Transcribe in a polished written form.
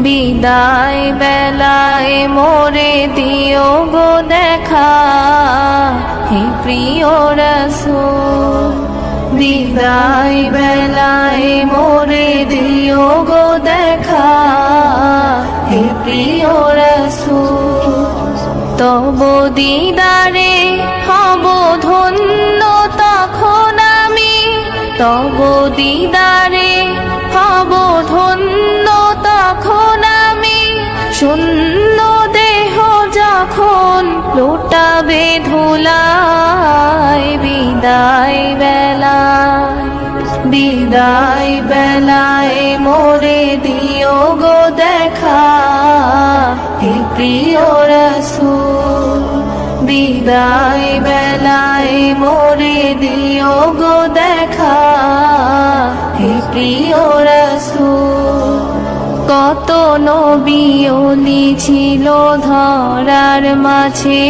বিদায় বেলায় মোরে দিও গো দেখা, হে প্রিয় রাসূল। বিদায় বেলায় মোরে দিও গো দেখা, হে প্রিয় রাসূল। তব দিদারে হব ধন্য তখন আমি, তব দিদারে হব ধন্য তখন আমি। শূন্য দেহ যখন লুটাবে ধুলায়, বিদায় বেলায়, বিদায় বেলায় মোরে দিও গো দেখা, হে প্রিয় রাসূল। বিদায় বেলায় মোরে দিও গো দেখা, হে প্রিয় রাসূল। কত নবী ওলি ছিল ধরার মাঝে,